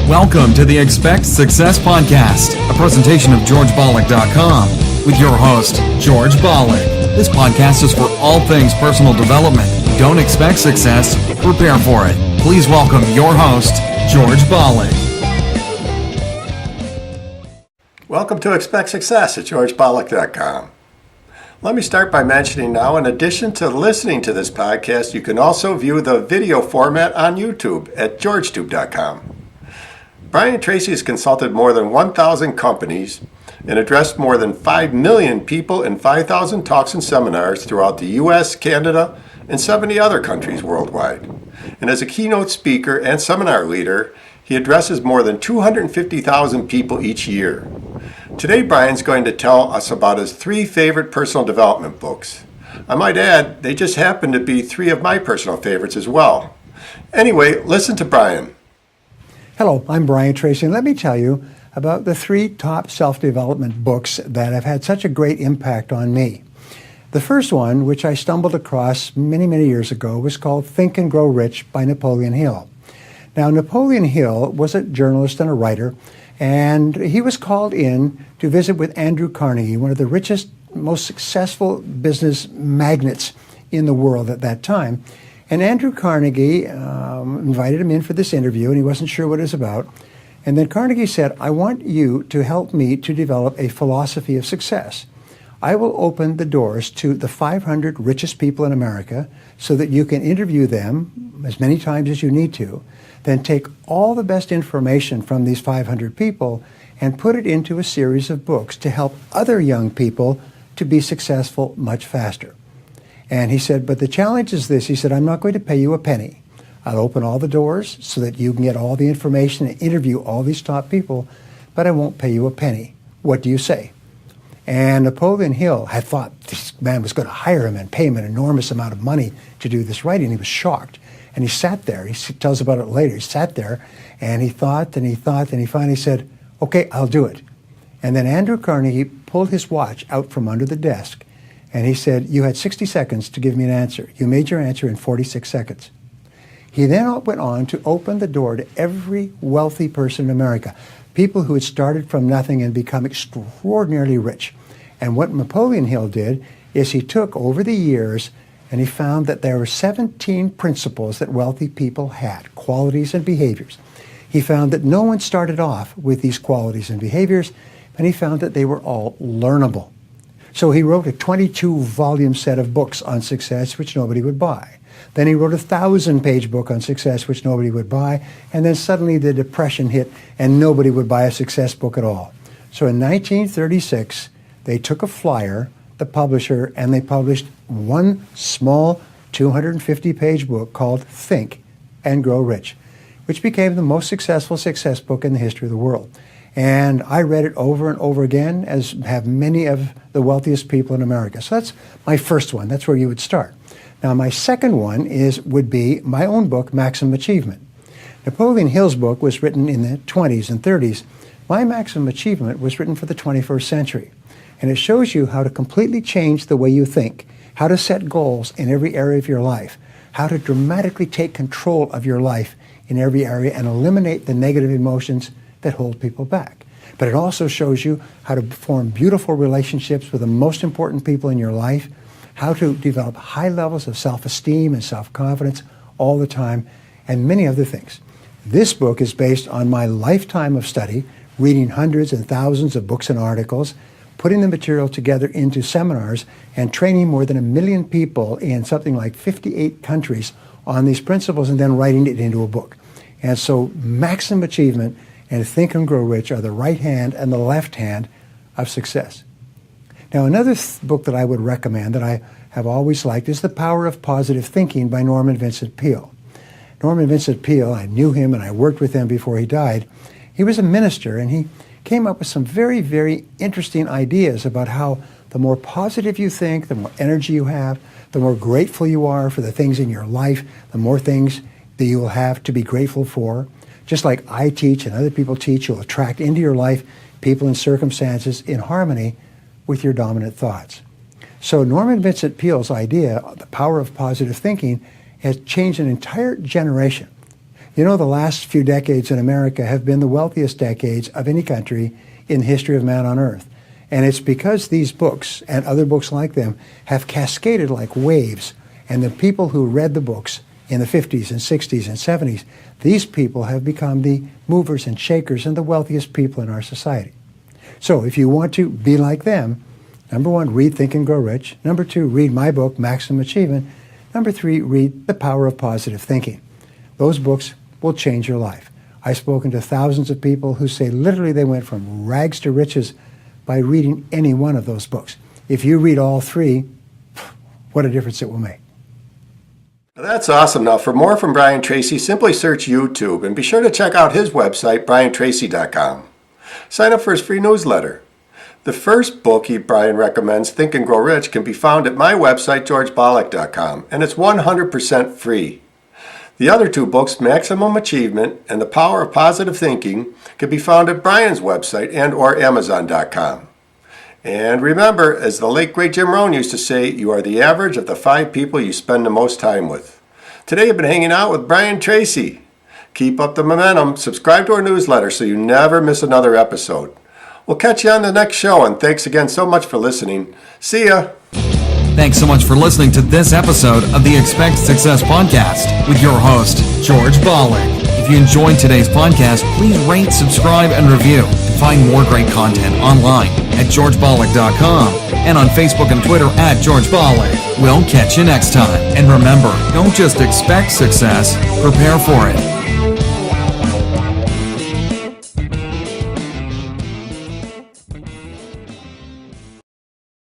Welcome to the Expect Success Podcast, a presentation of GeorgeBollock.com with your host, George Bollock. This podcast is for all things personal development. Don't expect success, prepare for it. Please welcome your host, George Bollock. Welcome to Expect Success at GeorgeBollock.com. Let me start by mentioning now, in addition to listening to this podcast, you can also view the video format on YouTube at GeorgeTube.com. Brian Tracy has consulted more than 1,000 companies and addressed more than 5 million people in 5,000 talks and seminars throughout the U.S., Canada, and 70 other countries worldwide. And as a keynote speaker and seminar leader, he addresses more than 250,000 people each year. Today, Brian's going to tell us about his 3 favorite personal development books. I might add, they just happen to be 3 of my personal favorites as well. Anyway, listen to Brian. Hello, I'm Brian Tracy, and let me tell you about the 3 top self-development books that have had such a great impact on me. The first one, which I stumbled across many years ago, was called Think and Grow Rich by Napoleon Hill. Now, Napoleon Hill was a journalist and a writer, and he was called in to visit with Andrew Carnegie, one of the richest, most successful business magnates in the world at that time. And Andrew Carnegie invited him in for this interview, and he wasn't sure what it was about. And then Carnegie said, I want you to help me to develop a philosophy of success. I will open the doors to the 500 richest people in America so that you can interview them as many times as you need to, then take all the best information from these 500 people and put it into a series of books to help other young people to be successful much faster. And he said, but the challenge is this. He said, I'm not going to pay you a penny. I'll open all the doors so that you can get all the information and interview all these top people, but I won't pay you a penny. What do you say? And Napoleon Hill had thought this man was going to hire him and pay him an enormous amount of money to do this writing. He was shocked. And he sat there. He tells about it later. He sat there and he thought and he thought and he finally said, okay, I'll do it. And then Andrew Carnegie pulled his watch out from under the desk and he said, you had 60 seconds to give me an answer. You made your answer in 46 seconds. He then went on to open the door to every wealthy person in America, people who had started from nothing and become extraordinarily rich. And what Napoleon Hill did is he took over the years and he found that there were 17 principles that wealthy people had, qualities and behaviors. He found that no one started off with these qualities and behaviors, and he found that they were all learnable. So he wrote a 22-volume set of books on success, which nobody would buy. Then he wrote a 1,000-page book on success, which nobody would buy. And then suddenly the Depression hit, and nobody would buy a success book at all. So in 1936, they took a flyer, the publisher, and they published one small 250-page book called Think and Grow Rich, which became the most successful success book in the history of the world. And I read it over and over again, as have many of the wealthiest people in America. So that's my first one. That's where you would start. Now, my second one would be my own book, Maximum Achievement. Napoleon Hill's book was written in the 20s and 30s. My Maximum Achievement was written for the 21st century. And it shows you how to completely change the way you think, how to set goals in every area of your life, how to dramatically take control of your life in every area and eliminate the negative emotions that hold people back. But it also shows you how to form beautiful relationships with the most important people in your life, how to develop high levels of self-esteem and self-confidence all the time, and many other things. This book is based on my lifetime of study, reading hundreds and thousands of books and articles, putting the material together into seminars, and training more than 1 million people in something like 58 countries on these principles, and then writing it into a book. And so Maximum Achievement and Think and Grow Rich are the right hand and the left hand of success. Now, another book that I would recommend that I have always liked is The Power of Positive Thinking by Norman Vincent Peale. Norman Vincent Peale, I knew him and I worked with him before he died. He was a minister and he came up with some very interesting ideas about how the more positive you think, the more energy you have, the more grateful you are for the things in your life, the more things that you will have to be grateful for. Just like I teach and other people teach, you'll attract into your life people and circumstances in harmony with your dominant thoughts. So Norman Vincent Peale's idea, the power of positive thinking, has changed an entire generation. You know, the last few decades in America have been the wealthiest decades of any country in the history of man on earth. And it's because these books and other books like them have cascaded like waves. And the people who read the books in the 50s and 60s and 70s, these people have become the movers and shakers and the wealthiest people in our society. So if you want to be like them, number one, read Think and Grow Rich. Number two, read my book, Maximum Achievement. Number three, read The Power of Positive Thinking. Those books will change your life. I've spoken to thousands of people who say literally they went from rags to riches by reading any one of those books. If you read all three, what a difference it will make. That's awesome. Now, for more from Brian Tracy, simply search YouTube and be sure to check out his website, briantracy.com. Sign up for his free newsletter. The first book Brian recommends, Think and Grow Rich, can be found at my website, georgebollock.com, and it's 100% free. The other two books, Maximum Achievement and The Power of Positive Thinking, can be found at Brian's website and or amazon.com. And remember, as the late great Jim Rohn used to say, you are the average of the 5 people you spend the most time with. Today I've been hanging out with Brian Tracy. Keep up the momentum, subscribe to our newsletter so you never miss another episode. We'll catch you on the next show, and thanks again so much for listening. See ya! Thanks so much for listening to this episode of the Expect Success Podcast with your host, George Bollock. If you enjoyed today's podcast, please rate, subscribe, and review. And find more great content online at georgebollock.com and on Facebook and Twitter at George Bollock. We'll catch you next time. And remember, don't just expect success, prepare for it.